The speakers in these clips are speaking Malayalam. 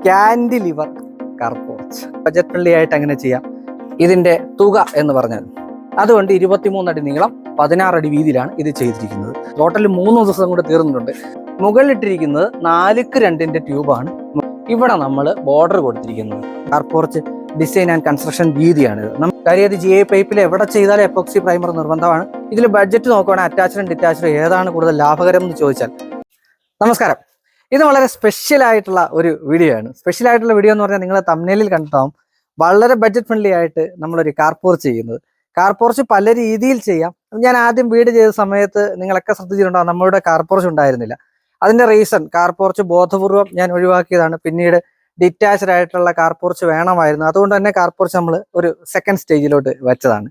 Cantilever car porch budget friendly ആയിട്ട് അങ്ങനെ ചെയ്യാം. ഇതിന്റെ തുക എന്ന് പറഞ്ഞാൽ അതുകൊണ്ട് 23 അടി നീളം 16 അടി വീതിയിലാണ് ഇത് ചെയ്തിരിക്കുന്നത്. ടോട്ടൽ 3 ദിവസം കൂടെ തീർന്നിട്ടുണ്ട്. മുകളിലിട്ടിരിക്കുന്നത് 4x2 ട്യൂബാണ്. ഇവിടെ നമ്മൾ ബോർഡർ കൊടുത്തിരിക്കുന്നത് car porch design and construction രീതിയാണിത്. കാര്യം അത് GI പൈപ്പിൽ എവിടെ ചെയ്താലും എപ്പോക്സി പ്രൈമർ നിർബന്ധമാണ്. ഇതിൽ ബഡ്ജറ്റ് നോക്കുകയാണെങ്കിൽ അറ്റാച്ച്ഡും ഡിറ്റാച്ച്ഡും ഏതാണ് കൂടുതൽ ലാഭകരം എന്ന് ചോദിച്ചാൽ, നമസ്കാരം, ഇത് വളരെ സ്പെഷ്യൽ ആയിട്ടുള്ള ഒരു വീഡിയോ ആണ്. സ്പെഷ്യൽ ആയിട്ടുള്ള വീഡിയോ എന്ന് പറഞ്ഞാൽ നിങ്ങൾ തംബ്നെയിലിൽ കണ്ടിട്ടാവും വളരെ ബഡ്ജറ്റ് ഫ്രണ്ട്ലി ആയിട്ട് നമ്മളൊരു കാർ പോർച്ച് ചെയ്യുന്നത്. കാർ പോർച്ച് പല രീതിയിൽ ചെയ്യാം. ഞാൻ ആദ്യം വീട് ചെയ്ത സമയത്ത് നിങ്ങളൊക്കെ ശ്രദ്ധിച്ചിട്ടുണ്ടാവും, നമ്മളുടെ കാർ പോർച്ച് ഉണ്ടായിരുന്നില്ല. അതിന്റെ റീസൺ കാർ പോർച്ച് ബോധപൂർവം ഞാൻ ഒഴിവാക്കിയതാണ്. പിന്നീട് ഡിറ്റാച്ച്ഡ് ആയിട്ടുള്ള കാർ പോർച്ച് വേണമായിരുന്നു. അതുകൊണ്ട് തന്നെ കാർ പോർച്ച് നമ്മൾ ഒരു സെക്കൻഡ് സ്റ്റേജിലോട്ട് വെച്ചതാണ്.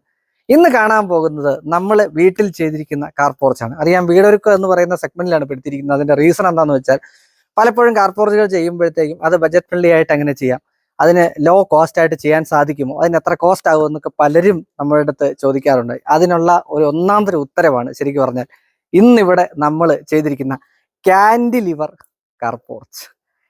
ഇന്ന് കാണാൻ പോകുന്നത് നമ്മൾ വീട്ടിൽ ചെയ്തിരിക്കുന്ന കാർ പോർച്ചാണ്. അറിയാം, വീടൊരുക്കം എന്ന് പറയുന്ന സെഗ്മെന്റിലാണ് പെടുത്തിയിരിക്കുന്നത്. അതിന്റെ റീസൺ എന്താണെന്ന് വെച്ചാൽ, പലപ്പോഴും കാർ പോർച്ചുകൾ ചെയ്യുമ്പോഴത്തേക്കും അത് ബജറ്റ് ഫ്രണ്ട്ലി ആയിട്ട് അങ്ങനെ ചെയ്യാം, അതിന് ലോ കോസ്റ്റ് ആയിട്ട് ചെയ്യാൻ സാധിക്കുമോ, അതിന് എത്ര കോസ്റ്റ് ആകും എന്നൊക്കെ പലരും നമ്മുടെ അടുത്ത് ചോദിക്കാറുണ്ട്. അതിനുള്ള ഒരു ഒന്നാമതൊരു ഉത്തരവാണ് ശരിക്കും പറഞ്ഞാൽ ഇന്നിവിടെ നമ്മൾ ചെയ്തിരിക്കുന്ന കാൻഡിലിവർ കാർ പോർച്ച്.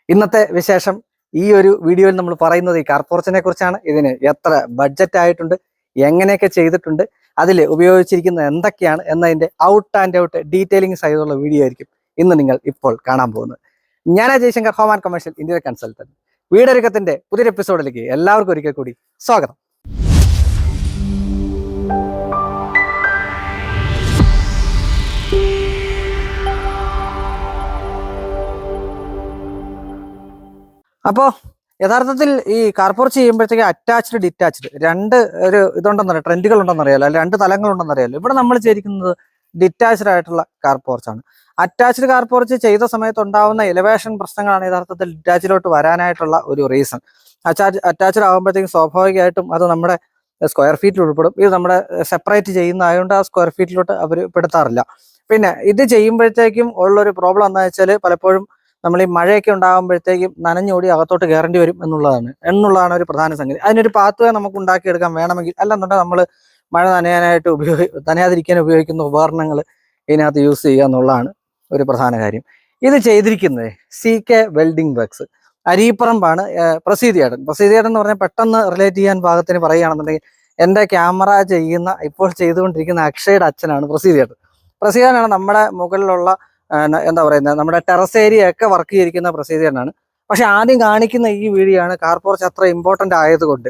ഇന്നത്തെ വിശേഷം ഈ ഒരു വീഡിയോയിൽ നമ്മൾ പറയുന്നത് ഈ കാർ പോർച്ചിനെ കുറിച്ചാണ്. ഇതിന് എത്ര ബഡ്ജറ്റ് ആയിട്ടുണ്ട്, എങ്ങനെയൊക്കെ ചെയ്തിട്ടുണ്ട്, അതിൽ ഉപയോഗിച്ചിരിക്കുന്നത് എന്തൊക്കെയാണ് എന്നതിൻ്റെ ഔട്ട് ആൻഡ് ഔട്ട് ഡീറ്റെയിലിംഗ് സഹിതമുള്ള വീഡിയോ ആയിരിക്കും ഇന്ന് നിങ്ങൾ ഇപ്പോൾ കാണാൻ പോകുന്നത്. ഞാൻ Jayashankar, home and commercial interior consultant. വീടൊരുക്കത്തിന്റെ പുതിയൊരു എപ്പിസോഡിലേക്ക് എല്ലാവർക്കും ഒരിക്കൽ കൂടി സ്വാഗതം. അപ്പോൾ യഥാർത്ഥത്തിൽ ഈ കാർ പോർച്ച് ചെയ്യുമ്പോഴത്തേക്ക് അറ്റാച്ച്ഡ് ഡിറ്റാച്ച്ഡ് രണ്ട് ഒരു ഇതുണ്ടെന്നറിയാം, ട്രെൻഡുകൾ ഉണ്ടെന്നറിയാലോ, അല്ലെങ്കിൽ രണ്ട് തലങ്ങളുണ്ടെന്നറിയാലോ. ഇവിടെ നമ്മൾ ചെയ്തിരിക്കുന്നത് ഡിറ്റാച്ച്ഡ് ആയിട്ടുള്ള കാർ പോർച്ചാണ്. അറ്റാച്ച്ഡ് കാർ പോർച്ച് ചെയ്ത സമയത്ത് ഉണ്ടാവുന്ന എലിവേഷൻ പ്രശ്നങ്ങളാണ് യഥാർത്ഥത്തിൽ ഡിറ്റാച്ചിലോട്ട് വരാനായിട്ടുള്ള ഒരു റീസൺ. അറ്റാച്ച്ഡ് ആകുമ്പോഴത്തേക്കും സ്വാഭാവികമായിട്ടും അത് നമ്മുടെ സ്ക്വയർ ഫീറ്റിൽ ഉൾപ്പെടും. ഇത് നമ്മുടെ സെപ്പറേറ്റ് ചെയ്യുന്നതായതുകൊണ്ട് ആ സ്ക്വയർ ഫീറ്റിലോട്ട് അവർ പെടുത്താറില്ല. പിന്നെ ഇത് ചെയ്യുമ്പോഴത്തേക്കും ഉള്ളൊരു പ്രോബ്ലം എന്താണെന്ന് വെച്ചാൽ, പലപ്പോഴും നമ്മൾ ഈ മഴയൊക്കെ ഉണ്ടാകുമ്പോഴത്തേക്കും നനഞ്ഞോടി അകത്തോട്ട് കയറേണ്ടി വരും എന്നുള്ളതാണ് ഒരു പ്രധാന സംഗതി. അതിനൊരു പാത്ത് വേ നമുക്ക് ഉണ്ടാക്കിയെടുക്കാൻ വേണമെങ്കിൽ, അല്ലെന്നുണ്ടെങ്കിൽ നമ്മൾ മഴ നനയാനായിട്ട് നനയാതിരിക്കാൻ ഉപയോഗിക്കുന്ന ഉപകരണങ്ങൾ ഇതിനകത്ത് യൂസ് ചെയ്യുക എന്നുള്ളതാണ് ഒരു പ്രധാന കാര്യം. ഇത് ചെയ്തിരിക്കുന്നത് CK വെൽഡിംഗ് വർക്ക്സ്, അരീപ്പറമ്പാണ്. പ്രസീതിയേട്ടൻ എന്ന് പറഞ്ഞാൽ പെട്ടെന്ന് റിലേറ്റ് ചെയ്യാൻ പാകത്തിന് പറയുകയാണെന്നുണ്ടെങ്കിൽ, എൻ്റെ ക്യാമറ ചെയ്യുന്ന ഇപ്പോൾ ചെയ്തുകൊണ്ടിരിക്കുന്ന അക്ഷയുടെ അച്ഛനാണ് പ്രസീതിയേട്ടൻ. പ്രസീതിയേട്ടനാണ് നമ്മുടെ മുകളിലുള്ള എന്താ പറയുന്നത്, നമ്മുടെ ടെറസ് ഏരിയ ഒക്കെ വർക്ക് ചെയ്തിരിക്കുന്ന പ്രസീതിയേട്ടനാണ്. പക്ഷെ ആദ്യം കാണിക്കുന്ന ഈ വീഡിയോ ആണ് കാർ പോർച്ച് അത്ര ഇമ്പോർട്ടൻ്റ് ആയതുകൊണ്ട്.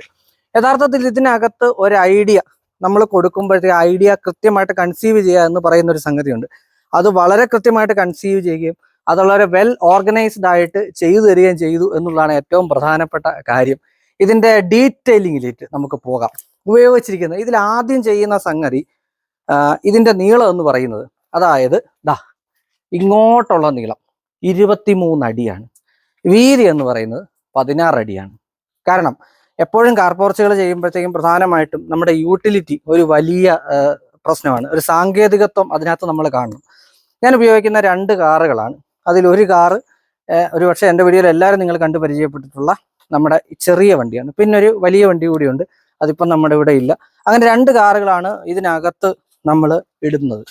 യഥാർത്ഥത്തിൽ ഇതിനകത്ത് ഒരു ഐഡിയ നമ്മൾ കൊടുക്കുമ്പോഴത്തേക്ക് ഐഡിയ കൃത്യമായിട്ട് കൺസീവ് ചെയ്യുക എന്ന് പറയുന്ന ഒരു സംഗതിയുണ്ട്. അത് വളരെ കൃത്യമായിട്ട് കൺസീവ് ചെയ്യുകയും അത് വളരെ വെൽ ഓർഗനൈസ്ഡ് ആയിട്ട് ചെയ്തു തരികയും ചെയ്തു എന്നുള്ളതാണ് ഏറ്റവും പ്രധാനപ്പെട്ട കാര്യം. ഇതിൻ്റെ ഡീറ്റെയിലിങ്ങിലേക്ക് നമുക്ക് പോകാം. ഉപയോഗിച്ചിരിക്കുന്നത് ഇതിൽ ആദ്യം ചെയ്യുന്ന സംഗതി, ഇതിൻ്റെ നീളം എന്ന് പറയുന്നത്, അതായത് ഇങ്ങോട്ടുള്ള നീളം 23 അടിയാണ്. വീതി എന്ന് പറയുന്നത് 16 അടിയാണ്. കാരണം എപ്പോഴും കാർ പോർച്ചുകൾ ചെയ്യുമ്പോഴത്തേക്കും പ്രധാനമായിട്ടും നമ്മുടെ യൂട്ടിലിറ്റി ഒരു വലിയ പ്രശ്നമാണ്. ഒരു സാങ്കേതികത്വം അതിനകത്ത് നമ്മൾ കാണണം. ഞാൻ ഉപയോഗിക്കുന്ന 2 കാറുകളാണ്. അതിലൊരു കാറ് ഒരു പക്ഷേ എൻ്റെ വീഡിയോയിൽ എല്ലാവരും നിങ്ങൾ കണ്ടു പരിചയപ്പെട്ടിട്ടുള്ള നമ്മുടെ ചെറിയ വണ്ടിയാണ്. പിന്നെ ഒരു വലിയ വണ്ടി കൂടിയുണ്ട്, അതിപ്പം നമ്മുടെ ഇവിടെ ഇല്ല. അങ്ങനെ 2 കാറുകളാണ് ഇതിനകത്ത് നമ്മൾ ഇടുന്നത്.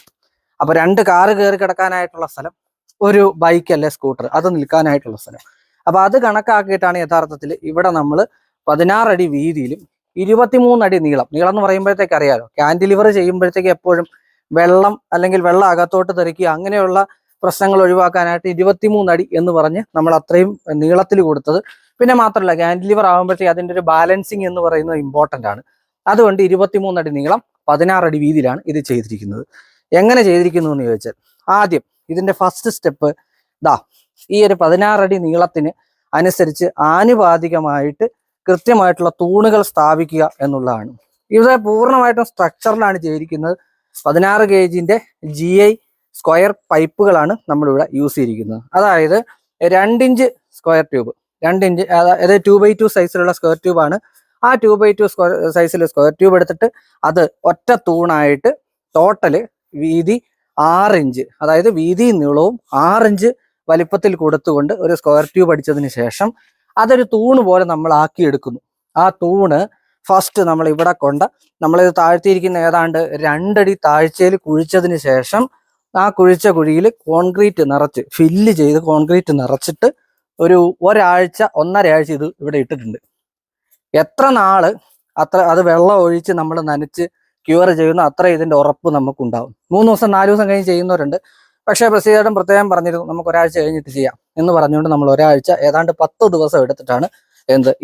അപ്പോൾ 2 കാറ് കയറി കിടക്കാനായിട്ടുള്ള സ്ഥലം, ഒരു ബൈക്ക് അല്ലെ സ്കൂട്ടർ അത് നിൽക്കാനായിട്ടുള്ള സ്ഥലം. അപ്പോൾ അത് കണക്കാക്കിയിട്ടാണ് യഥാർത്ഥത്തിൽ ഇവിടെ നമ്മൾ 16 അടി വീതിയിലും 23 അടി നീളം എന്ന് പറയുമ്പോഴത്തേക്ക് അറിയാലോ, കാൻഡിലിവർ ചെയ്യുമ്പോഴത്തേക്ക് എപ്പോഴും വെള്ളം അല്ലെങ്കിൽ വെള്ളം അകത്തോട്ട് തെറിക്കുക അങ്ങനെയുള്ള പ്രശ്നങ്ങൾ ഒഴിവാക്കാനായിട്ട് 23 അടി എന്ന് പറഞ്ഞ് നമ്മൾ അത്രയും നീളത്തിൽ കൊടുത്തത്. പിന്നെ മാത്രമല്ല, കാൻഡിലിവർ ആകുമ്പോഴത്തേക്ക് അതിൻ്റെ ഒരു ബാലൻസിങ് എന്ന് പറയുന്നത് ഇമ്പോർട്ടൻ്റ് ആണ്. അതുകൊണ്ട് 23 അടി നീളം 16 അടി വീതിയിലാണ് ഇത് ചെയ്തിരിക്കുന്നത്. എങ്ങനെ ചെയ്തിരിക്കുന്നു എന്ന് ചോദിച്ചാൽ, ആദ്യം ഇതിൻ്റെ ഫസ്റ്റ് സ്റ്റെപ്പ് ഈ ഒരു 16 അടി നീളത്തിന് അനുസരിച്ച് ആനുപാതികമായിട്ട് കൃത്യമായിട്ടുള്ള തൂണുകൾ സ്ഥാപിക്കുക എന്നുള്ളതാണ്. ഇത് പൂർണ്ണമായിട്ടും സ്ട്രക്ചറിലാണ് ചെയ്തിരിക്കുന്നത്. 16 kg GI സ്ക്വയർ പൈപ്പുകളാണ് നമ്മളിവിടെ യൂസ് ചെയ്തിരിക്കുന്നത്. അതായത് 2 ഇഞ്ച് സ്ക്വയർ ട്യൂബ്, 2 ഇഞ്ച്, അതായത് 2x2 സൈസിലുള്ള സ്ക്വയർ ട്യൂബാണ്. ആ 2x2 സൈസിൽ സ്ക്വയർ ട്യൂബ് എടുത്തിട്ട് അത് ഒറ്റ തൂണായിട്ട് ടോട്ടല് വീതി 6 ഇഞ്ച്, അതായത് വീതിയും നീളവും 6 ഇഞ്ച് വലിപ്പത്തിൽ കൊടുത്തുകൊണ്ട് ഒരു സ്ക്വയർ ട്യൂബ് അടിച്ചതിന് ശേഷം അതൊരു തൂണ് പോലെ നമ്മൾ ആക്കിയെടുക്കുന്നു. ആ തൂണ് ഫസ്റ്റ് നമ്മൾ ഇവിടെ നമ്മളിത് താഴ്ത്തിയിരിക്കുന്ന ഏതാണ്ട് 2 അടി താഴ്ചയിൽ കുഴിച്ചതിന് ശേഷം ആ കുഴിച്ച കുഴിയിൽ കോൺക്രീറ്റ് നിറച്ച് ഫില്ല് ചെയ്ത് കോൺക്രീറ്റ് നിറച്ചിട്ട് ഒരാഴ്ച 1.5 ആഴ്ച ഇത് ഇവിടെ ഇട്ടിട്ടുണ്ട്. എത്ര നാള് അത് വെള്ളം ഒഴിച്ച് നമ്മൾ നനച്ച് ക്യൂർ ചെയ്യുന്ന അത്ര ഇതിന്റെ ഉറപ്പ് നമുക്കുണ്ടാവും. 3 ദിവസം 4 ദിവസം കഴിഞ്ഞ് ചെയ്യുന്നവരുണ്ട്. പക്ഷേ പ്രസിദ്ധേട്ടൻ പ്രത്യേകം പറഞ്ഞിരുന്നു നമുക്ക് ഒരാഴ്ച കഴിഞ്ഞിട്ട് ചെയ്യാം എന്ന് പറഞ്ഞുകൊണ്ട് നമ്മൾ ഒരാഴ്ച ഏതാണ്ട് 10 ദിവസം എടുത്തിട്ടാണ്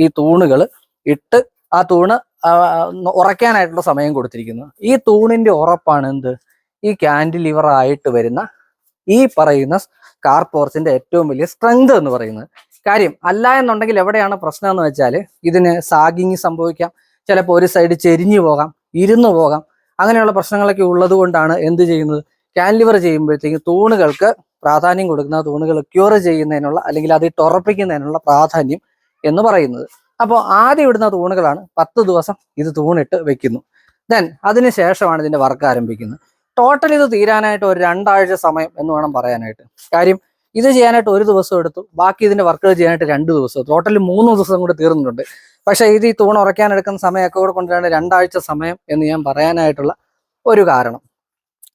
ഈ തൂണുകൾ ഇട്ട് ആ തൂണ് ഉറയ്ക്കാനായിട്ടുള്ള സമയം കൊടുത്തിരിക്കുന്നത്. ഈ തൂണിന്റെ ഉറപ്പാണ് ഈ കാന്റിലിവർ ആയിട്ട് വരുന്ന ഈ പറയുന്ന കാർ പോർച്ചിന്റെ ഏറ്റവും വലിയ സ്ട്രെങ്ത് എന്ന് പറയുന്നത്. കാര്യം അല്ല എന്നുണ്ടെങ്കിൽ എവിടെയാണ് പ്രശ്നം എന്ന് വെച്ചാൽ ഇതിന് സാഗിങ് സംഭവിക്കാം, ചിലപ്പോൾ ഒരു സൈഡ് ചെരിഞ്ഞു പോകാം, ഇരുന്നു പോകാം. അങ്ങനെയുള്ള പ്രശ്നങ്ങളൊക്കെ ഉള്ളത് കൊണ്ടാണ് ചെയ്യുന്നത്, കാന്റിലിവർ ചെയ്യുമ്പോഴത്തേക്കും തൂണുകൾക്ക് പ്രാധാന്യം കൊടുക്കുന്ന, തൂണുകൾ ക്യൂർ ചെയ്യുന്നതിനുള്ള അല്ലെങ്കിൽ അത് ഉറപ്പിക്കുന്നതിനുള്ള പ്രാധാന്യം എന്ന് പറയുന്നത്. അപ്പോൾ ആദ്യം ഇടുന്ന തൂണുകളാണ് 10 ദിവസം ഇത് തൂണിട്ട് വെക്കുന്നു. ദെൻ അതിനുശേഷമാണ് ഇതിന്റെ വർക്ക് ആരംഭിക്കുന്നത്. ടോട്ടൽ ഇത് തീരാനായിട്ട് ഒരു 2 ആഴ്ച സമയം എന്ന് വേണം പറയാനായിട്ട്. കാര്യം ഇത് ചെയ്യാനായിട്ട് 1 ദിവസം എടുത്തു, ബാക്കി ഇതിന്റെ വർക്കുകൾ ചെയ്യാനായിട്ട് 2 ദിവസം, ടോട്ടൽ 3 ദിവസം കൂടെ തീർന്നിട്ടുണ്ട്. പക്ഷേ ഇത് ഈ തൂണ് ഉറയ്ക്കാൻ എടുക്കുന്ന സമയമൊക്കെ കൂടെ കൊണ്ടുവരാണ് 2 ആഴ്ച സമയം എന്ന് ഞാൻ പറയാനായിട്ടുള്ള ഒരു കാരണം.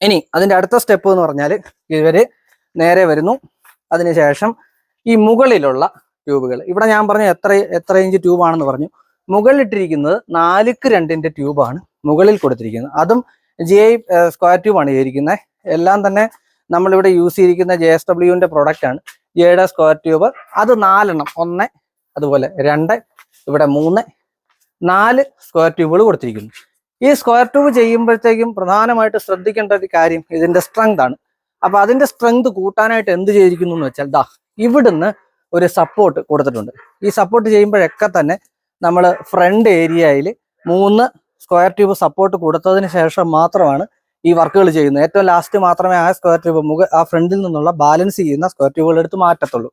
ഇനി അതിന്റെ അടുത്ത സ്റ്റെപ്പ് എന്ന് പറഞ്ഞാൽ ഇവര് നേരെ വരുന്നു. അതിനുശേഷം ഈ മുകളിലുള്ള ട്യൂബുകൾ, ഇവിടെ ഞാൻ പറഞ്ഞു എത്ര ഇഞ്ച് ട്യൂബാണെന്ന് പറഞ്ഞു. മുകളിലിട്ടിരിക്കുന്നത് 4x2 ട്യൂബാണ് മുകളിൽ കൊടുത്തിരിക്കുന്നത്. അതും GI സ്ക്വയർ ട്യൂബാണ് ചെയ്തിരിക്കുന്നത്. എല്ലാം തന്നെ നമ്മളിവിടെ യൂസ് ചെയ്തിരിക്കുന്ന JSWന്റെ പ്രൊഡക്റ്റ് ആണ്. ജിയുടെ സ്ക്വയർ ട്യൂബ് അത് 4 എണ്ണം, 1, അതുപോലെ 2, ഇവിടെ 3, 4 സ്ക്വയർ ട്യൂബുകൾ കൊടുത്തിരിക്കുന്നു. ഈ സ്ക്വയർ ട്യൂബ് ചെയ്യുമ്പോഴത്തേക്കും പ്രധാനമായിട്ട് ശ്രദ്ധിക്കേണ്ട ഒരു കാര്യം ഇതിന്റെ സ്ട്രെങ്ത് ആണ്. അപ്പൊ അതിന്റെ സ്ട്രെങ്ത് കൂട്ടാനായിട്ട് എന്ത് ചെയ്തിരിക്കുന്നു എന്ന് വെച്ചാൽ ഇവിടുന്ന് ഒരു സപ്പോർട്ട് കൊടുത്തിട്ടുണ്ട്. ഈ സപ്പോർട്ട് ചെയ്യുമ്പോഴൊക്കെ തന്നെ നമ്മൾ ഫ്രണ്ട് ഏരിയയിൽ 3 സ്ക്വയർ ട്യൂബ് സപ്പോർട്ട് കൊടുത്തതിന് ശേഷം മാത്രമാണ് ഈ വർക്കുകൾ ചെയ്യുന്നത്. ഏറ്റവും ലാസ്റ്റ് മാത്രമേ ആ സ്ക്വയർ ട്യൂബ് ആ ഫ്രണ്ടിൽ നിന്നുള്ള ബാലൻസ് ചെയ്യുന്ന സ്ക്വയർ ട്യൂബുകൾ എടുത്ത് മാറ്റത്തുള്ളൂ.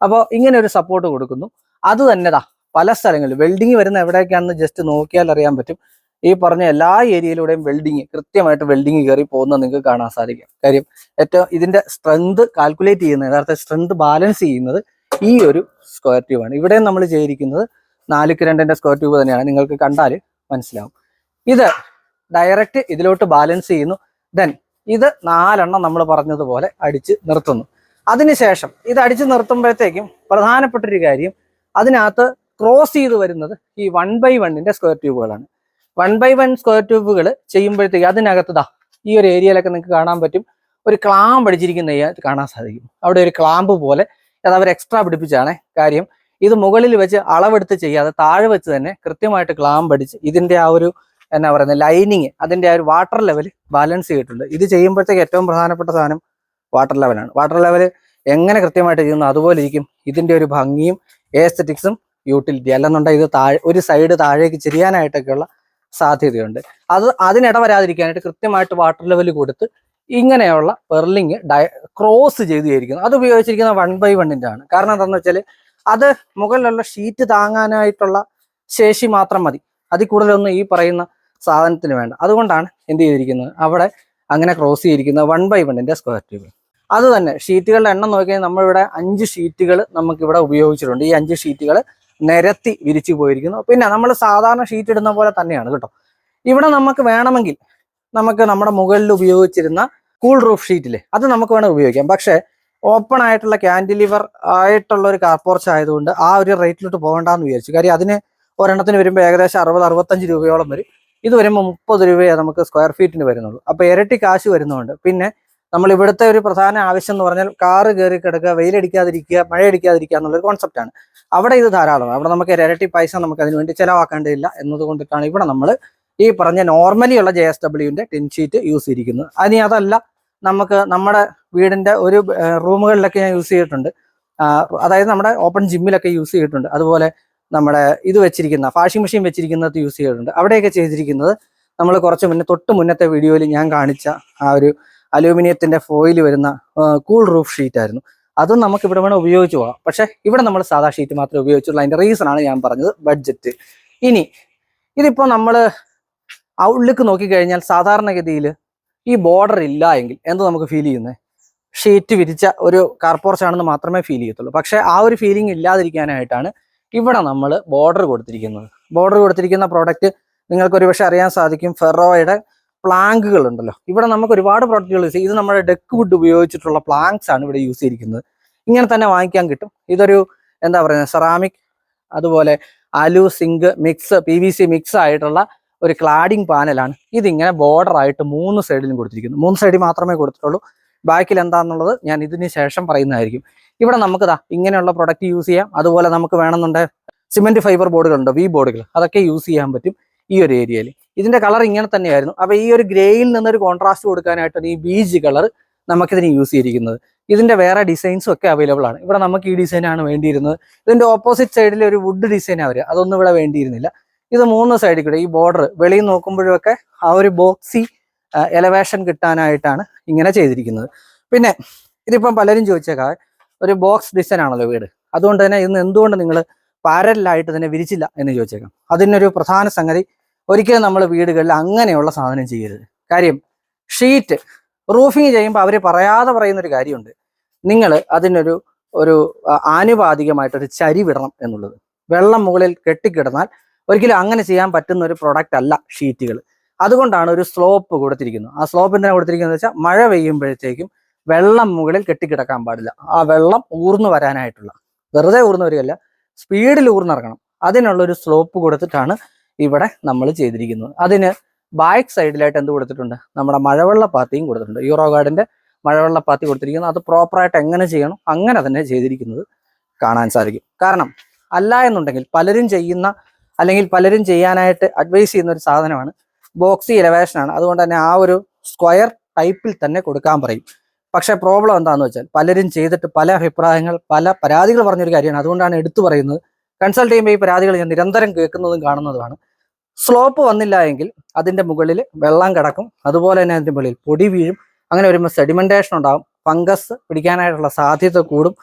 അപ്പോൾ ഇങ്ങനെ ഒരു സപ്പോർട്ട് കൊടുക്കുന്നു. അത് തന്നെ പല സ്ഥലങ്ങളിൽ വെൽഡിങ് വരുന്ന എവിടെയൊക്കെയാണെന്ന് ജസ്റ്റ് നോക്കിയാൽ അറിയാൻ പറ്റും. ഈ പറഞ്ഞ എല്ലാ ഏരിയയിലൂടെയും കൃത്യമായിട്ട് വെൽഡിങ് കയറി പോകുന്നത് നിങ്ങൾക്ക് കാണാൻ സാധിക്കും. കാര്യം ഏറ്റവും ഇതിന്റെ സ്ട്രെങ്ത് കാൽക്കുലേറ്റ് ചെയ്യുന്നത്, യഥാർത്ഥ സ്ട്രെങ്ത് ബാലൻസ് ചെയ്യുന്നത് ഈ ഒരു സ്ക്വയർ ട്യൂബാണ്. ഇവിടെ നമ്മൾ ചെയ്തിരിക്കുന്നത് 4x2 സ്ക്വയർ ട്യൂബ് തന്നെയാണ്. നിങ്ങൾക്ക് കണ്ടാൽ മനസ്സിലാവും. ഇത് ഡയറക്റ്റ് ഇതിലോട്ട് ബാലൻസ് ചെയ്യുന്നു. ദെൻ ഇത് 4 എണ്ണം നമ്മൾ പറഞ്ഞതുപോലെ അടിച്ച് നിർത്തുന്നു. അതിനുശേഷം ഇത് അടിച്ച് നിർത്തുമ്പോഴത്തേക്കും പ്രധാനപ്പെട്ട ഒരു കാര്യം, അതിനകത്ത് ക്രോസ് ചെയ്ത് വരുന്നത് ഈ 1x1 സ്ക്വയർ ട്യൂബുകളാണ്. 1x1 സ്ക്വയർ ട്യൂബുകൾ ചെയ്യുമ്പോഴത്തേക്ക് അതിനകത്ത് ഈ ഒരു ഏരിയയിലൊക്കെ നിങ്ങൾക്ക് കാണാൻ പറ്റും, ഒരു ക്ലാമ്പ് അടിച്ചിരിക്കുന്ന കാണാൻ സാധിക്കും. അവിടെ ഒരു ക്ലാമ്പ് പോലെ അത് അവർ എക്സ്ട്രാ പിടിപ്പിച്ചാണ്. കാര്യം ഇത് മുകളിൽ വെച്ച് അളവെടുത്ത് ചെയ്യാതെ താഴെ വെച്ച് തന്നെ കൃത്യമായിട്ട് ക്ലാമ്പ് അടിച്ച് ഇതിന്റെ ആ ഒരു എന്നാ പറയുന്നത് ലൈനിങ്, അതിന്റെ ആ ഒരു വാട്ടർ ലെവൽ ബാലൻസ് ചെയ്തിട്ടുണ്ട്. ഇത് ചെയ്യുമ്പോഴത്തേക്ക് ഏറ്റവും പ്രധാനപ്പെട്ട സാധനം വാട്ടർ ലെവലാണ്. വാട്ടർ ലെവൽ എങ്ങനെ കൃത്യമായിട്ട് ചെയ്യുന്നു അതുപോലെ ഇരിക്കും ഇതിന്റെ ഒരു ഭംഗിയും എസ്തെറ്റിക്സും യൂട്ടിലിറ്റി. അല്ലെന്നുണ്ടെങ്കിൽ ഇത് ഒരു സൈഡ് താഴേക്ക് ചെരിയാനായിട്ടൊക്കെയുള്ള സാധ്യതയുണ്ട്. അതിനിട വരാതിരിക്കാനായിട്ട് കൃത്യമായിട്ട് വാട്ടർ ലെവൽ കൊടുത്ത് ഇങ്ങനെയുള്ള പെർലിങ് ക്രോസ് ചെയ്തിരിക്കുന്നു. അത് ഉപയോഗിച്ചിരിക്കുന്ന 1x1 ആണ്. കാരണം എന്താണെന്ന് വെച്ചാൽ അത് മുകളിലുള്ള ഷീറ്റ് താങ്ങാനായിട്ടുള്ള ശേഷി മാത്രം മതി, അതിൽ കൂടുതലൊന്നും ഈ പറയുന്ന സാധനത്തിന് വേണ്ട. അതുകൊണ്ടാണ് എന്ത് ചെയ്തിരിക്കുന്നത്, അവിടെ അങ്ങനെ ക്രോസ് ചെയ്തിരിക്കുന്നത് 1x1 സ്ക്വയർ ട്യൂബ്. അത് തന്നെ ഷീറ്റുകളുടെ എണ്ണം നോക്കിയാൽ നമ്മളിവിടെ 5 ഷീറ്റുകൾ നമുക്കിവിടെ ഉപയോഗിച്ചിട്ടുണ്ട്. ഈ 5 ഷീറ്റുകൾ നിരത്തി വിരിച്ചു പോയിരിക്കുന്നു. പിന്നെ നമ്മൾ സാധാരണ ഷീറ്റ് ഇടുന്ന പോലെ തന്നെയാണ് കേട്ടോ. ഇവിടെ നമുക്ക് വേണമെങ്കിൽ നമുക്ക് നമ്മുടെ മുകളിൽ ഉപയോഗിച്ചിരുന്ന കൂൾ റൂഫ് ഷീറ്റില്ലേ അത് നമുക്ക് വേണമെങ്കിൽ ഉപയോഗിക്കാം. പക്ഷേ ഓപ്പൺ ആയിട്ടുള്ള കാന്റിലിവർ ആയിട്ടുള്ള ഒരു കാർ പോർച്ച് ആയതുകൊണ്ട് ആ ഒരു റേറ്റിലോട്ട് പോകണ്ടെന്ന് വിചാരിച്ചു. കാര്യം അതിന് ഒരെണ്ണത്തിന് വരുമ്പോൾ ഏകദേശം 60-65 രൂപയോളം വരും. ഇത് വരുമ്പോൾ 30 രൂപയെ നമുക്ക് സ്ക്വയർ ഫീറ്റിന് വരുന്നുള്ളൂ. അപ്പോൾ ഇരട്ടി കാശ് വരുന്നുണ്ട്. പിന്നെ നമ്മൾ ഇവിടുത്തെ ഒരു പ്രധാന ആവശ്യം എന്ന് പറഞ്ഞാൽ കാറ് കയറി കിടക്കുക, വെയിലടിക്കാതിരിക്കുക, മഴയടിക്കാതിരിക്കുക എന്നുള്ളൊരു കോൺസെപ്റ്റാണ്. അവിടെ ഇത് ധാരാളമാണ്. അവിടെ നമുക്ക് ഇരട്ടി പൈസ നമുക്ക് അതിന് വേണ്ടി ചിലവാക്കേണ്ടതില്ല എന്നതുകൊണ്ടിട്ടാണ് ഇവിടെ നമ്മൾ ഈ പറഞ്ഞ നോർമലി ഉള്ള JSWന്റെ ടിൻ ഷീറ്റ് യൂസ് ചെയ്തിരിക്കുന്നത്. അതിന് അതല്ല, നമുക്ക് നമ്മുടെ വീടിന്റെ ഒരു റൂമുകളിലൊക്കെ ഞാൻ യൂസ് ചെയ്തിട്ടുണ്ട്. അതായത് നമ്മുടെ ഓപ്പൺ ജിമ്മിലൊക്കെ യൂസ് ചെയ്തിട്ടുണ്ട്. അതുപോലെ നമ്മുടെ ഇത് വെച്ചിരിക്കുന്ന വാഷിംഗ് മെഷീൻ വെച്ചിരിക്കുന്നത് യൂസ് ചെയ്തിട്ടുണ്ട്. അവിടെയൊക്കെ ചെയ്തിരിക്കുന്നത് നമ്മൾ കുറച്ച് തൊട്ട് മുന്നത്തെ വീഡിയോയിൽ ഞാൻ കാണിച്ച ആ ഒരു അലൂമിനിയത്തിന്റെ ഫോയിൽ വരുന്ന കൂൾ റൂഫ് ഷീറ്റ് ആയിരുന്നു. അതും നമുക്ക് ഇവിടെ വേണം ഉപയോഗിച്ച് പോകാം. പക്ഷെ ഇവിടെ നമ്മൾ സാധാ ഷീറ്റ് മാത്രമേ ഉപയോഗിച്ചുള്ളൂ. അതിന്റെ റീസൺ ആണ് ഞാൻ പറഞ്ഞത്, ബഡ്ജറ്റ്. ഇനി ഇതിപ്പോൾ നമ്മൾ ഔട്ട്ലുക്ക് നോക്കിക്കഴിഞ്ഞാൽ സാധാരണഗതിയിൽ ഈ ബോർഡർ ഇല്ല എങ്കിൽ എന്ത് നമുക്ക് ഫീൽ ചെയ്യുന്നത്, ഷീറ്റ് വിരിച്ച ഒരു കാർ പോർച്ച് ആണെന്ന് മാത്രമേ ഫീൽ ചെയ്യത്തുള്ളൂ. പക്ഷെ ആ ഒരു ഫീലിംഗ് ഇല്ലാതിരിക്കാനായിട്ടാണ് ഇവിടെ നമ്മൾ ബോർഡർ കൊടുത്തിരിക്കുന്നത്. ബോർഡർ കൊടുത്തിരിക്കുന്ന പ്രോഡക്റ്റ് നിങ്ങൾക്ക് ഒരുപക്ഷെ അറിയാൻ സാധിക്കും, ഫെറോയുടെ പ്ലാങ്കുകൾ ഉണ്ടല്ലോ. ഇവിടെ നമുക്ക് ഒരുപാട് പ്രോഡക്റ്റുകൾ യൂസ് ചെയ്യും. ഇത് നമ്മുടെ ഡെക്ക് വുഡ് ഉപയോഗിച്ചിട്ടുള്ള പ്ലാങ്ക്സ് ആണ് ഇവിടെ യൂസ് ചെയ്തിരിക്കുന്നത്. ഇങ്ങനെ തന്നെ വാങ്ങിക്കാൻ കിട്ടും. ഇതൊരു എന്താ പറയുന്നത്, സെറാമിക്, അതുപോലെ അലു സിങ്ക് മിക്സ്, PVC മിക്സ് ആയിട്ടുള്ള ഒരു ക്ലാഡിംഗ് പാനലാണ്. ഇതിങ്ങനെ ബോർഡർ ആയിട്ട് 3 സൈഡിലും കൊടുത്തിരിക്കുന്നു. 3 സൈഡിൽ മാത്രമേ കൊടുത്തിട്ടുള്ളൂ. ബാക്കിൽ എന്താണെന്നുള്ളത് ഞാൻ ഇതിന് ശേഷം പറയുന്നതായിരിക്കും. ഇവിടെ നമുക്ക് ഇങ്ങനെയുള്ള പ്രൊഡക്റ്റ് യൂസ് ചെയ്യാം. അതുപോലെ നമുക്ക് വേണമെന്നുണ്ടെങ്കിൽ സിമെന്റ് ഫൈബർ ബോർഡുകളുണ്ട്, ബോർഡുകൾ, അതൊക്കെ യൂസ് ചെയ്യാൻ പറ്റും ഈ ഒരു ഏരിയയിൽ. ഇതിന്റെ കളർ ഇങ്ങനെ തന്നെയായിരുന്നു. അപ്പൊ ഈ ഒരു ഗ്രേയിൽ നിന്നൊരു കോൺട്രാസ്റ്റ് കൊടുക്കാനായിട്ടാണ് ഈ ബീജ് കളർ നമുക്കിതിന് യൂസ് ചെയ്തിരിക്കുന്നത്. ഇതിന്റെ വേറെ ഡിസൈൻസും ഒക്കെ അവൈലബിൾ ആണ്. ഇവിടെ നമുക്ക് ഈ ഡിസൈനാണ് വേണ്ടിയിരുന്നത്. ഇതിന്റെ ഓപ്പോസിറ്റ് സൈഡിൽ ഒരു വുഡ് ഡിസൈൻ വരിക, അതൊന്നും ഇവിടെ വേണ്ടിയിരുന്നില്ല. ഇത് 3 സൈഡിൽ കൂടെ ഈ ബോർഡർ വെളിയിൽ നോക്കുമ്പോഴൊക്കെ ആ ഒരു ബോക്സി എലവേഷൻ കിട്ടാനായിട്ടാണ് ഇങ്ങനെ ചെയ്തിരിക്കുന്നത്. പിന്നെ ഇതിപ്പം പലരും ചോദിച്ചേക്കാം, ഒരു ബോക്സ് ഡിസൈൻ ആണല്ലോ വീട്, അതുകൊണ്ട് തന്നെ ഇന്ന് എന്തുകൊണ്ട് നിങ്ങൾ പാരലായിട്ട് തന്നെ വിരിച്ചില്ല എന്ന് ചോദിച്ചേക്കാം. അതിനൊരു പ്രധാന സംഗതി, ഒരിക്കലും നമ്മൾ വീടുകളിൽ അങ്ങനെയുള്ള സാധനം ചെയ്യരുത്. കാര്യം ഷീറ്റ് റൂഫിങ് ചെയ്യുമ്പോൾ അവർ പറയാതെ പറയുന്നൊരു കാര്യമുണ്ട്, നിങ്ങൾ അതിനൊരു ആനുപാതികമായിട്ടൊരു ചരിവിടണം എന്നുള്ളത്. വെള്ളം മുകളിൽ കെട്ടിക്കിടന്നാൽ ഒരിക്കലും അങ്ങനെ ചെയ്യാൻ പറ്റുന്ന ഒരു പ്രൊഡക്റ്റ് അല്ല ഷീറ്റുകൾ. അതുകൊണ്ടാണ് ഒരു സ്ലോപ്പ് കൊടുത്തിരിക്കുന്നത്. ആ സ്ലോപ്പ് എന്തിനാണ് കൊടുത്തിരിക്കുന്നത് വെച്ചാൽ, മഴ പെയ്യുമ്പോഴത്തേക്കും വെള്ളം മുകളിൽ കെട്ടിക്കിടക്കാൻ പാടില്ല. ആ വെള്ളം ഊർന്നു വരാനായിട്ടുള്ള, വെറുതെ ഊർന്നു വരികയല്ല, സ്പീഡിൽ ഊർന്നിറങ്ങണം, അതിനുള്ളൊരു സ്ലോപ്പ് കൊടുത്തിട്ടാണ് ഇവിടെ നമ്മൾ ചെയ്തിരിക്കുന്നത്. അതിന് ബാക്ക് സൈഡിലായിട്ട് എന്ത് കൊടുത്തിട്ടുണ്ട്, നമ്മുടെ മഴവെള്ള പാത്തിയും കൊടുത്തിട്ടുണ്ട്. യൂറോ ഗാർഡിന്റെ മഴവെള്ള പാത്തി കൊടുത്തിരിക്കുന്നത്. അത് പ്രോപ്പറായിട്ട് എങ്ങനെ ചെയ്യണം അങ്ങനെ തന്നെ ചെയ്തിരിക്കുന്നത് കാണാൻ സാധിക്കും. കാരണം അല്ല എന്നുണ്ടെങ്കിൽ പലരും ചെയ്യുന്ന, അല്ലെങ്കിൽ പലരും ചെയ്യാനായിട്ട് അഡ്വൈസ് ചെയ്യുന്ന ഒരു സാധനമാണ് ബോക്സി എലവേഷനാണ്. അതുകൊണ്ട് തന്നെ ആ ഒരു സ്ക്വയർ ടൈപ്പിൽ തന്നെ കൊടുക്കാൻ പറയും. പക്ഷേ പ്രോബ്ലം എന്താണെന്ന് വെച്ചാൽ, പലരും ചെയ്തിട്ട് പല അഭിപ്രായങ്ങൾ, പല പരാതികൾ പറഞ്ഞൊരു കാര്യമാണ്. അതുകൊണ്ടാണ് എടുത്തു പറയുന്നത്. കൺസൾട്ട് ചെയ്യുമ്പോൾ ഈ പരാതികൾ ഞാൻ നിരന്തരം കേൾക്കുന്നതും കാണുന്നതുമാണ്. സ്ലോപ്പ് വന്നില്ല എങ്കിൽ അതിൻ്റെ മുകളിൽ വെള്ളം കിടക്കും, അതുപോലെ തന്നെ അതിൻ്റെ മുകളിൽ പൊടി വീഴും. അങ്ങനെ വരുമ്പോൾ സെഡിമെന്റേഷൻ ഉണ്ടാകും, ഫംഗസ് പിടിക്കാനായിട്ടുള്ള സാധ്യത കൂടും.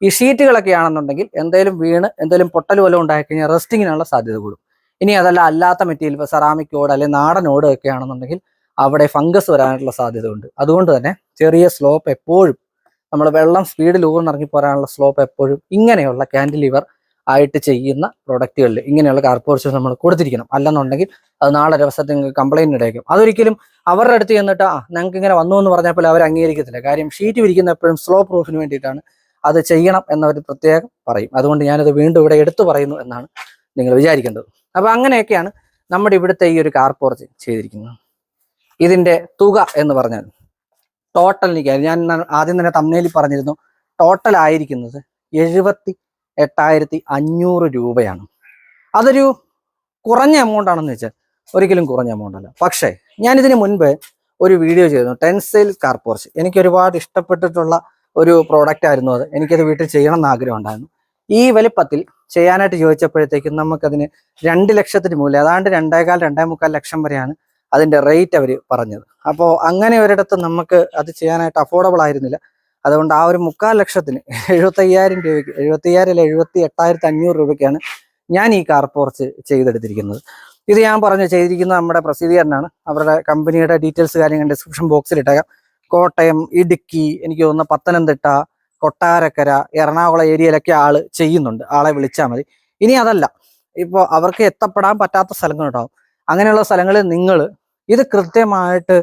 ഈ ഷീറ്റുകളൊക്കെ ആണെന്നുണ്ടെങ്കിൽ എന്തെങ്കിലും വീണ് എന്തെങ്കിലും പൊട്ടൽ വല്ലതും ഉണ്ടായിക്കഴിഞ്ഞാൽ റെസ്റ്റിങ്ങിനുള്ള സാധ്യത കൂടും. ഇനി അതല്ല, അല്ലാത്ത മെറ്റീരിയൽ, ഇപ്പോൾ സെറാമിക് ഓട് അല്ലെങ്കിൽ നാടൻ ഓട് ഒക്കെ ആണെന്നുണ്ടെങ്കിൽ അവിടെ ഫംഗസ് വരാനായിട്ടുള്ള സാധ്യത ഉണ്ട്. അതുകൊണ്ട് തന്നെ ചെറിയ സ്ലോപ്പ് എപ്പോഴും, നമ്മൾ വെള്ളം സ്പീഡിൽ ഊർന്നിറങ്ങി പോരാനുള്ള സ്ലോപ്പ് എപ്പോഴും ഇങ്ങനെയുള്ള ക്യാൻഡിലിവർ ആയിട്ട് ചെയ്യുന്ന പ്രൊഡക്റ്റുകളിൽ, ഇങ്ങനെയുള്ള കാർപോർച്ച് നമ്മൾ കൊടുത്തിരിക്കണം. അല്ലെന്നുണ്ടെങ്കിൽ അത് നാളെ ദിവസത്തിൽ നിങ്ങൾക്ക് കംപ്ലൈൻറ്റ് ഇടയ്ക്കും. അതൊരിക്കലും അവരുടെ അടുത്ത് ചെന്നിട്ട് ഞങ്ങൾക്ക് ഇങ്ങനെ വന്നു എന്ന് പറഞ്ഞപ്പോൾ അവർ അംഗീകരിക്കത്തില്ല. കാര്യം ഷീറ്റ് വിരിക്കുന്ന എപ്പോഴും സ്ലോ പ്രൂഫിന് വേണ്ടിയിട്ടാണ്, അത് ചെയ്യണം എന്നവർ പ്രത്യേകം പറയും. അതുകൊണ്ട് ഞാനത് വീണ്ടും ഇവിടെ എടുത്തു പറയുന്നു എന്നാണ് നിങ്ങൾ വിചാരിക്കേണ്ടത്. അപ്പോൾ അങ്ങനെയൊക്കെയാണ് നമ്മുടെ ഇവിടുത്തെ ഈ ഒരു കാർപോർച്ച് ചെയ്തിരിക്കുന്നത്. ഇതിൻ്റെ തുക എന്ന് പറഞ്ഞാൽ ടോട്ടൽ, ഞാൻ ആദ്യം തന്നെ തമ്മിലിൽ പറഞ്ഞിരുന്നു, ടോട്ടൽ ആയിരിക്കുന്നത് 78,500 രൂപയാണ്. അതൊരു കുറഞ്ഞ എമൗണ്ട് ആണെന്ന് വെച്ചാൽ ഒരിക്കലും കുറഞ്ഞ എമൗണ്ട് അല്ല. പക്ഷേ ഞാനിതിന് മുൻപ് ഒരു വീഡിയോ ചെയ്തിരുന്നു, ടെൻസൈൽ കാർപോർച്ച്. എനിക്ക് ഒരുപാട് ഇഷ്ടപ്പെട്ടിട്ടുള്ള ഒരു പ്രോഡക്റ്റ് ആയിരുന്നു അത്. എനിക്കത് വീട്ടിൽ ചെയ്യണം എന്ന് ആഗ്രഹം ഉണ്ടായിരുന്നു. ഈ വലിപ്പത്തിൽ ചെയ്യാനായിട്ട് ചോദിച്ചപ്പോഴത്തേക്കും നമുക്കതിന് 2 ലക്ഷത്തിന് മുകളിൽ, അതാണ്ട് 2,25-2,45 ലക്ഷം വരെയാണ് അതിൻ്റെ റേറ്റ് അവർ പറഞ്ഞത്. അപ്പോൾ അങ്ങനെ ഒരിടത്ത് നമുക്ക് അത് ചെയ്യാനായിട്ട് അഫോർഡബിൾ ആയിരുന്നില്ല. അതുകൊണ്ട് ആ ഒരു 3/4 ലക്ഷത്തിന് 75,000 രൂപയ്ക്ക്, 75,000 അല്ല 78,500 രൂപയ്ക്കാണ് ഞാൻ ഈ കാർപോർച്ച് ചെയ്തെടുത്തിരിക്കുന്നത്. ഇത് ഞാൻ ചെയ്തിരിക്കുന്നത് നമ്മുടെ പ്രസിദ്ധീകരണമാണ്. അവരുടെ കമ്പനിയുടെ ഡീറ്റെയിൽസ് കാര്യങ്ങൾ ഡിസ്ക്രിപ്ഷൻ ബോക്സിൽ ഇട്ടേക്കാം. കോട്ടയം, ഇടുക്കി, എനിക്ക് തോന്നുന്ന പത്തനംതിട്ട, കൊട്ടാരക്കര, എറണാകുളം ഏരിയയിലൊക്കെ ആള് ചെയ്യുന്നുണ്ട്. ആളെ വിളിച്ചാൽ മതി. ഇനി അതല്ല, ഇപ്പോൾ അവർക്ക് എത്തപ്പെടാൻ പറ്റാത്ത സ്ഥലങ്ങളുണ്ടാവും. അങ്ങനെയുള്ള സ്ഥലങ്ങളിൽ നിങ്ങൾ ഇത് കൃത്യമായിട്ട്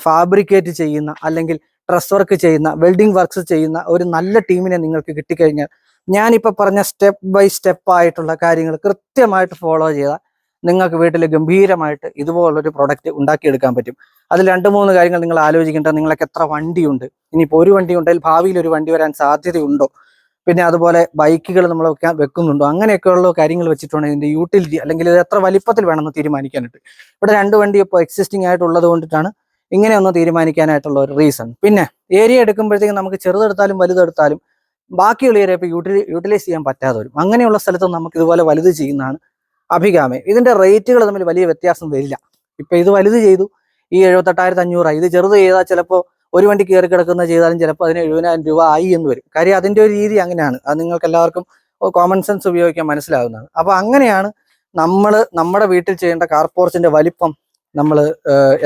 ഫാബ്രിക്കേറ്റ് ചെയ്യുന്ന, അല്ലെങ്കിൽ ഡ്രസ് വർക്ക് ചെയ്യുന്ന, വെൽഡിംഗ് വർക്ക്സ് ചെയ്യുന്ന ഒരു നല്ല ടീമിനെ നിങ്ങൾക്ക് കിട്ടിക്കഴിഞ്ഞാൽ, ഞാനിപ്പോൾ പറഞ്ഞ സ്റ്റെപ്പ് ബൈ സ്റ്റെപ്പ് ആയിട്ടുള്ള കാര്യങ്ങൾ കൃത്യമായിട്ട് ഫോളോ ചെയ്താൽ നിങ്ങൾക്ക് വീട്ടിൽ ഗംഭീരമായിട്ട് ഇതുപോലൊരു പ്രൊഡക്റ്റ് ഉണ്ടാക്കിയെടുക്കാൻ പറ്റും. അതിൽ 2-3 കാര്യങ്ങൾ നിങ്ങൾ ആലോചിക്കേണ്ടത്, നിങ്ങൾക്ക് എത്ര വണ്ടിയുണ്ട്, ഇനിയിപ്പോൾ ഒരു വണ്ടി ഉണ്ടെങ്കിൽ ഭാവിയിൽ ഒരു വണ്ടി വരാൻ സാധ്യതയുണ്ടോ, പിന്നെ അതുപോലെ ബൈക്കുകൾ നമ്മൾ വെക്കുന്നുണ്ടോ, അങ്ങനെയൊക്കെയുള്ള കാര്യങ്ങൾ വെച്ചിട്ടുണ്ട് ഇതിൻ്റെ യൂട്ടിലിറ്റി, അല്ലെങ്കിൽ ഇത് എത്ര വലിപ്പത്തിൽ വേണമെന്ന് തീരുമാനിക്കാനായിട്ട്. ഇവിടെ 2 വണ്ടി ഇപ്പോൾ എക്സിസ്റ്റിംഗ് ആയിട്ടുള്ളത് കൊണ്ടിട്ടാണ് ഇങ്ങനെ ഒന്ന് തീരുമാനിക്കാനായിട്ടുള്ള ഒരു റീസൺ. പിന്നെ ഏരിയ എടുക്കുമ്പോഴത്തേക്കും നമുക്ക് ചെറുതെടുത്താലും വലുതെടുത്താലും ബാക്കിയുള്ള ഏരിയ ഇപ്പോൾ യൂട്ടിലൈസ് ചെയ്യാൻ പറ്റാതെ വരും. അങ്ങനെയുള്ള സ്ഥലത്ത് നമുക്ക് ഇതുപോലെ വലുത് ചെയ്യുന്നതാണ് അഭികാമ്യം. ഇതിന്റെ റേറ്റുകൾ തമ്മിൽ വലിയ വ്യത്യാസം വരില്ല. ഇപ്പൊ ഇത് വലുത് ചെയ്തു, ഈ 78,500 ഇത് ചെറുത് ചെയ്താൽ ചിലപ്പോൾ ഒരു വണ്ടി കയറി കിടക്കുന്ന ചെയ്താലും ചിലപ്പോൾ അതിന് 70,000 രൂപ ആയി എന്ന് വരും. കാര്യം അതിൻ്റെ ഒരു രീതി അങ്ങനെയാണ്. അത് നിങ്ങൾക്ക് എല്ലാവർക്കും കോമൺ സെൻസ് ഉപയോഗിക്കാൻ മനസ്സിലാവുന്നതാണ്. അപ്പൊ അങ്ങനെയാണ് നമ്മുടെ വീട്ടിൽ ചെയ്യേണ്ട കാർപോർച്ചിന്റെ വലിപ്പം നമ്മൾ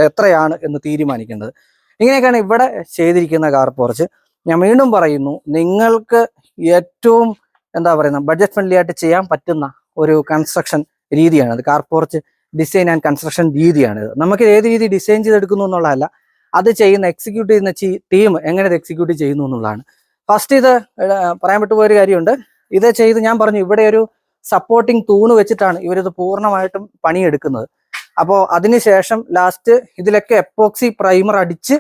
എത്രയാണ് എന്ന് തീരുമാനിക്കേണ്ടത്. ഇങ്ങനെയൊക്കെയാണ് ഇവിടെ ചെയ്തിരിക്കുന്ന കാർപോർച്ച്. ഞാൻ വീണ്ടും പറയുന്നു, നിങ്ങൾക്ക് ഏറ്റവും ബഡ്ജറ്റ് ഫ്രണ്ട്ലി ആയിട്ട് ചെയ്യാൻ പറ്റുന്ന ഒരു കൺസ്ട്രക്ഷൻ രീതിയാണ് അത്. കാർപോർച്ച് ഡിസൈൻ ആൻഡ് കൺസ്ട്രക്ഷൻ രീതിയാണിത്. നമുക്ക് ഏത് രീതി ഡിസൈൻ ചെയ്തെടുക്കുന്നു എന്നുള്ളതല്ല, അത് ചെയ്യുന്ന എക്സിക്യൂട്ട് ചെയ്യുന്ന ടീം എങ്ങനെ ഇത് എക്സിക്യൂട്ട് ചെയ്യുന്നു എന്നുള്ളതാണ്. ഫസ്റ്റ് ഇത് പറയാൻ വിട്ടുപോയൊരു കാര്യമുണ്ട്, ഇത് ചെയ്ത് ഞാൻ പറഞ്ഞു ഇവിടെ ഒരു സപ്പോർട്ടിങ് തൂണ് വെച്ചിട്ടാണ് ഇവരിത് പൂർണ്ണമായിട്ടും പണിയെടുക്കുന്നത്. അപ്പോൾ അതിനുശേഷം ലാസ്റ്റ് ഇതിലൊക്കെ എപ്പോക്സി പ്രൈമർ അടിച്ച്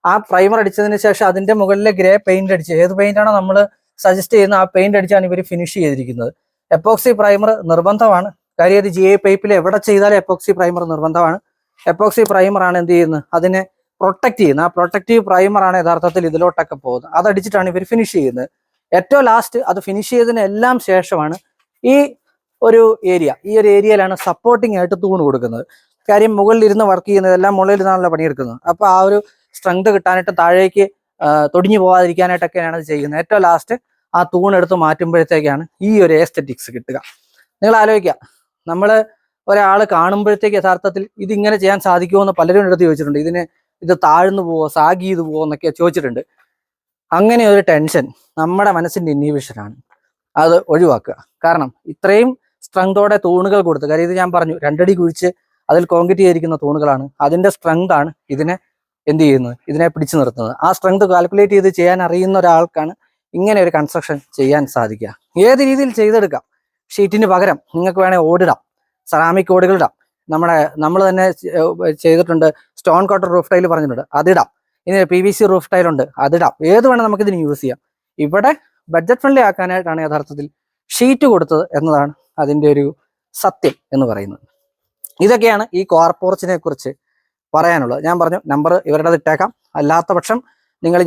ആ പ്രൈമർ അടിച്ചതിന് ശേഷം അതിന്റെ മുകളിലെ ഗ്രേ പെയിന്റ് അടിച്ച് ഏത് പെയിന്റ് ആണോ നമ്മൾ സജസ്റ്റ് ചെയ്യുന്ന ആ പെയിന്റ് അടിച്ചാണ് ഇവർ ഫിനിഷ് ചെയ്തിരിക്കുന്നത്. എപ്പോക്സി പ്രൈമർ നിർബന്ധമാണ്. കാര്യം ഇത് GI പൈപ്പിൽ എവിടെ ചെയ്താലും എപ്പോക്സി പ്രൈമർ നിർബന്ധമാണ്. എപ്പോക്സി പ്രൈമർ ആണ് എന്ത് ചെയ്യുന്നത്, അതിനെ പ്രൊട്ടക്ട് ചെയ്യുന്നത്. ആ പ്രൊട്ടക്റ്റീവ് പ്രൈമർ ആണ് യഥാർത്ഥത്തിൽ ഇതിലോട്ടൊക്കെ പോകുന്നത്. അതടിച്ചിട്ടാണ് ഇവർ ഫിനിഷ് ചെയ്യുന്നത്. ഏറ്റവും ലാസ്റ്റ് അത് ഫിനിഷ് ചെയ്തതിന് എല്ലാം ശേഷമാണ് ഈ ഒരു ഏരിയയിലാണ് സപ്പോർട്ടിംഗ് ആയിട്ട് തൂണ് കൊടുക്കുന്നത്. കാര്യം മുകളിൽ ഇരുന്ന് വർക്ക് ചെയ്യുന്നത് എല്ലാം മുകളിൽ ഇരുന്നാണല്ലോ പണിയെടുക്കുന്നത്. അപ്പൊ ആ ഒരു സ്ട്രെങ്ത് കിട്ടാനായിട്ട് താഴേക്ക് തൊടിഞ്ഞു പോകാതിരിക്കാനായിട്ടൊക്കെയാണ് ഇത് ചെയ്യുന്നത്. ഏറ്റവും ലാസ്റ്റ് ആ തൂണെടുത്ത് മാറ്റുമ്പോഴത്തേക്കാണ് ഈ ഒരു എസ്തെറ്റിക്സ് കിട്ടുക. നിങ്ങൾ ആലോചിക്കുക, നമ്മൾ ഒരാൾ കാണുമ്പോഴത്തേക്ക് യഥാർത്ഥത്തിൽ ഇതിങ്ങനെ ചെയ്യാൻ സാധിക്കുമോ എന്ന് പലരും എടുത്ത് ചോദിച്ചിട്ടുണ്ട്. ഇത് താഴ്ന്നു പോവോ, സാഗ് ചെയ്തു പോവോ എന്നൊക്കെ ചോദിച്ചിട്ടുണ്ട്. അങ്ങനെ ഒരു ടെൻഷൻ നമ്മുടെ മനസ്സിന്റെ ഇൻഹിബിഷനാണ്. അത് ഒഴിവാക്കുക. കാരണം ഇത്രയും സ്ട്രെങ്തോടെ തൂണുകൾ കൊടുത്ത്, കാര്യം ഇത് ഞാൻ പറഞ്ഞു 2 അടി കുഴിച്ച് അതിൽ കോൺക്രീറ്റ് ചെയ്തിരിക്കുന്ന തൂണുകളാണ്. അതിന്റെ സ്ട്രെങ്ത് ആണ് ഇതിനെ എന്ത് ചെയ്യുന്നത്, ഇതിനെ പിടിച്ചു നിർത്തുന്നത്. ആ സ്ട്രെങ്ത് കാൽക്കുലേറ്റ് ചെയ്ത് ചെയ്യാൻ അറിയുന്ന ഒരാൾക്കാണ് ഇങ്ങനെ ഒരു കൺസ്ട്രക്ഷൻ ചെയ്യാൻ സാധിക്കുക. ഏത് രീതിയിൽ ചെയ്തെടുക്കാം. ഷീറ്റിന് പകരം നിങ്ങൾക്ക് വേണേൽ ഓടിടാം, സെറാമിക് ഓടുകളിടാം. നമ്മൾ തന്നെ ചെയ്തിട്ടുണ്ട്. സ്റ്റോൺ കോട്ടർ റൂഫ് ടൈൽ പറഞ്ഞിട്ടുണ്ട്, അതിടാം. ഇനി PVC റൂഫ് ടൈൽ ഉണ്ട്, അതിടാം. ഏത് വേണം നമുക്കിതിന് യൂസ് ചെയ്യാം. ഇവിടെ ബഡ്ജറ്റ് ഫ്രണ്ട്ലി ആക്കാനായിട്ടാണ് യഥാർത്ഥത്തിൽ ഷീറ്റ് കൊടുത്തത് എന്നതാണ് അതിൻ്റെ ഒരു സത്യം എന്ന് പറയുന്നത്. ഇതൊക്കെയാണ് ഈ കാർ പോർച്ചിനെ കുറിച്ച് പറയാനുള്ളത്. ഞാൻ പറഞ്ഞു നമ്പർ ഇവരുടെ ഇട്ടേക്കാം. അല്ലാത്ത പക്ഷം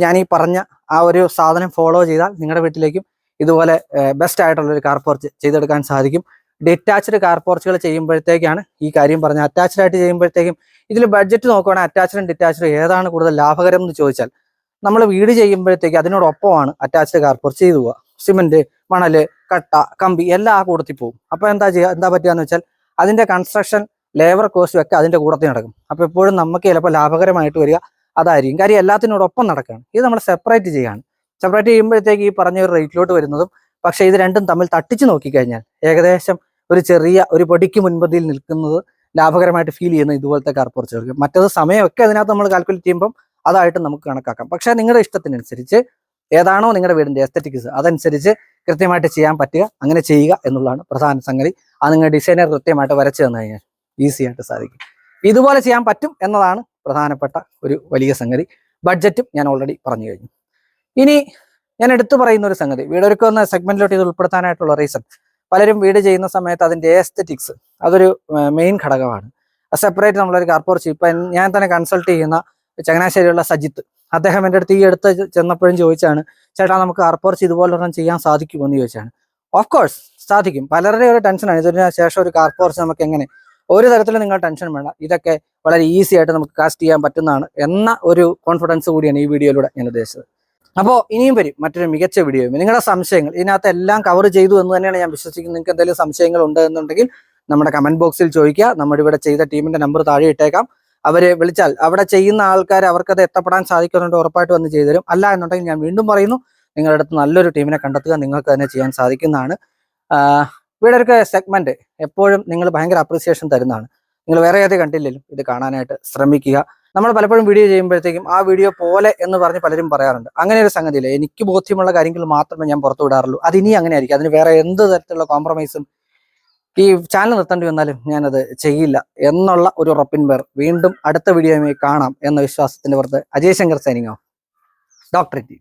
ഞാൻ ഈ പറഞ്ഞ ആ ഒരു സാധനം ഫോളോ ചെയ്താൽ നിങ്ങളുടെ വീട്ടിലേക്കും ഇതുപോലെ ബെസ്റ്റ് ആയിട്ടുള്ളൊരു കാർ പോർച്ച് ചെയ്തെടുക്കാൻ സാധിക്കും. ഡിറ്റാച്ച്ഡ് കാർ പോർച്ചുകൾ ചെയ്യുമ്പോഴത്തേക്കാണ് ഈ കാര്യം പറഞ്ഞ. അറ്റാച്ച്ഡ് ആയിട്ട് ചെയ്യുമ്പോഴത്തേക്കും ഇതിൽ ബഡ്ജറ്റ് നോക്കുവാണെങ്കിൽ അറ്റാച്ച്ഡും ഡിറ്റാച്ച്ഡും ഏതാണ് കൂടുതൽ ലാഭകരം എന്ന് ചോദിച്ചാൽ നമ്മൾ വീട് ചെയ്യുമ്പോഴത്തേക്ക് അതിനോടൊപ്പമാണ് അറ്റാച്ച്ഡ് കാർ പോർച്ച് ചെയ്തു പോവുക. സിമെന്റ്, മണല്, കട്ട, കമ്പി എല്ലാം ആ കൂടത്തിൽ പോകും. അപ്പോൾ എന്താ പറ്റുകയെന്ന് വെച്ചാൽ അതിന്റെ കൺസ്ട്രക്ഷൻ ലേബർ കോസ്റ്റും ഒക്കെ അതിന്റെ കൂടത്തിൽ നടക്കും. അപ്പോൾ എപ്പോഴും നമുക്ക് ചിലപ്പോൾ ലാഭകരമായിട്ട് വരിക അതായിരിക്കും. കാര്യം എല്ലാത്തിനോടൊപ്പം നടക്കുകയാണ്. ഇത് നമ്മൾ സെപ്പറേറ്റ് ചെയ്യുകയാണ്. സെപ്പറേറ്റ് ചെയ്യുമ്പോഴത്തേക്ക് ഈ പറഞ്ഞ ഒരു റേറ്റിലോട്ട് വരുന്നതും, പക്ഷേ ഇത് രണ്ടും തമ്മിൽ തട്ടിച്ച് നോക്കിക്കഴിഞ്ഞാൽ ഏകദേശം ഒരു പൊടിക്ക് മുൻപന്തിയിൽ നിൽക്കുന്നത് ലാഭകരമായിട്ട് ഫീൽ ചെയ്യുന്ന ഇതുപോലത്തെ കാർ പോർച്ചുകൾക്ക്. മറ്റത് സമയമൊക്കെ അതിനകത്ത് നമ്മൾ കാൽക്കുലേറ്റ് ചെയ്യുമ്പം അതായിട്ട് നമുക്ക് കണക്കാക്കാം. പക്ഷേ നിങ്ങളുടെ ഇഷ്ടത്തിനനുസരിച്ച് ഏതാണോ നിങ്ങളുടെ വീടിന്റെ എസ്തെറ്റിക്സ് അതനുസരിച്ച് കൃത്യമായിട്ട് ചെയ്യാൻ പറ്റുക, അങ്ങനെ ചെയ്യുക എന്നുള്ളതാണ് പ്രധാന സംഗതി. അത് നിങ്ങൾ ഡിസൈനർ കൃത്യമായിട്ട് വരച്ചു തന്നു കഴിഞ്ഞാൽ ഈസി ആയിട്ട് സാധിക്കും. ഇതുപോലെ ചെയ്യാൻ പറ്റും എന്നതാണ് പ്രധാനപ്പെട്ട ഒരു വലിയ സംഗതി. ബഡ്ജറ്റും ഞാൻ ഓൾറെഡി പറഞ്ഞു കഴിഞ്ഞു. ഇനി ഞാൻ എടുത്തു പറയുന്ന ഒരു സംഗതി, വീടൊരുക്കുന്ന സെഗ്മെന്റിലോട്ട് ഇത് ഉൾപ്പെടുത്താനായിട്ടുള്ള റീസൺ, പലരും വീട് ചെയ്യുന്ന സമയത്ത് അതിന്റെ എസ്തെറ്റിക്സ് അതൊരു മെയിൻ ഘടകമാണ്. സെപ്പറേറ്റ് നമ്മളൊരു കാർ പോർച്ച്, ഇപ്പം ഞാൻ തന്നെ കൺസൾട്ട് ചെയ്യുന്ന ചങ്ങനാശ്ശേരിയുള്ള സജിത്ത്, അദ്ദേഹം എൻ്റെ അടുത്ത് ഈ അടുത്ത് ചെന്നപ്പോഴും ചോദിച്ചാണ്, ചേട്ടാ നമുക്ക് കാർ പോർച്ച് ഇതുപോലൊരെണ്ണം ചെയ്യാൻ സാധിക്കുമോ എന്ന് ചോദിച്ചാണ്. ഓഫ് കോഴ്സ് സാധിക്കും. പലരുടെയും ഒരു ടെൻഷനാണ് ഇതിന് ശേഷം ഒരു കാർ പോർച്ച് നമുക്ക് എങ്ങനെ. ഒരു തരത്തിലും നിങ്ങൾ ടെൻഷൻ വേണ്ട, ഇതൊക്കെ വളരെ ഈസി ആയിട്ട് നമുക്ക് കാസ്റ്റ് ചെയ്യാൻ പറ്റുന്നതാണ് എന്ന ഒരു കോൺഫിഡൻസ് കൂടിയാണ് ഈ വീഡിയോയിലൂടെ ഞാൻ ഉദ്ദേശിച്ചത്. അപ്പോൾ ഇനിയും വരും മറ്റൊരു മികച്ച വീഡിയോ. നിങ്ങളുടെ സംശയങ്ങൾ ഇതിനകത്ത് എല്ലാം കവർ ചെയ്തു എന്ന് തന്നെയാണ് ഞാൻ വിശ്വസിക്കുന്നത്. നിങ്ങൾക്ക് എന്തെങ്കിലും സംശയങ്ങൾ ഉണ്ട് എന്നുണ്ടെങ്കിൽ നമ്മുടെ കമന്റ് ബോക്സിൽ ചോദിക്കുക. നമ്മുടെ ഇവിടെ ചെയ്ത ടീമിന്റെ നമ്പർ താഴെ ഇട്ടേക്കാം. അവരെ വിളിച്ചാൽ അവിടെ ചെയ്യുന്ന ആൾക്കാർ അവർക്കത് എത്തപ്പെടാൻ സാധിക്കുന്നുണ്ട്, ഉറപ്പായിട്ട് വന്ന് ചെയ്തുതരും. അല്ല എന്നുണ്ടെങ്കിൽ ഞാൻ വീണ്ടും പറയുന്നു, നിങ്ങളുടെ അടുത്ത് നല്ലൊരു ടീമിനെ കണ്ടെത്തുക, നിങ്ങൾക്ക് തന്നെ ചെയ്യാൻ സാധിക്കുന്നതാണ്. ഇവിടെ ഒരു സെഗ്മെന്റ് എപ്പോഴും നിങ്ങൾ ഭയങ്കര അപ്രീസിയേഷൻ തരുന്നതാണ്. നിങ്ങൾ വേറെ ഏത് കണ്ടില്ലെങ്കിലും ഇത് കാണാനായിട്ട് ശ്രമിക്കുക. നമ്മൾ പലപ്പോഴും വീഡിയോ ചെയ്യുമ്പോഴത്തേക്കും ആ വീഡിയോ പോലെ എന്ന് പറഞ്ഞ് പലരും പറയാറുണ്ട്. അങ്ങനെ ഒരു സംഗതിയില്ല. എനിക്ക് ബോധ്യമുള്ള കാര്യങ്ങൾ മാത്രമേ ഞാൻ പുറത്തു വിടാറുള്ളൂ. അതിനി അങ്ങനെ ആയിരിക്കും. അതിന് വേറെ എന്ത് തരത്തിലുള്ള കോംപ്രമൈസും ഈ ചാനൽ നിർത്തേണ്ടി വന്നാലും ഞാനത് ചെയ്യില്ല എന്നുള്ള ഒരു ഉറപ്പിൻ പേർ വീണ്ടും അടുത്ത വീഡിയോയുമായി കാണാം എന്ന വിശ്വാസത്തിന്റെ പുറത്ത് Ajay Shankar signing off, doctor T.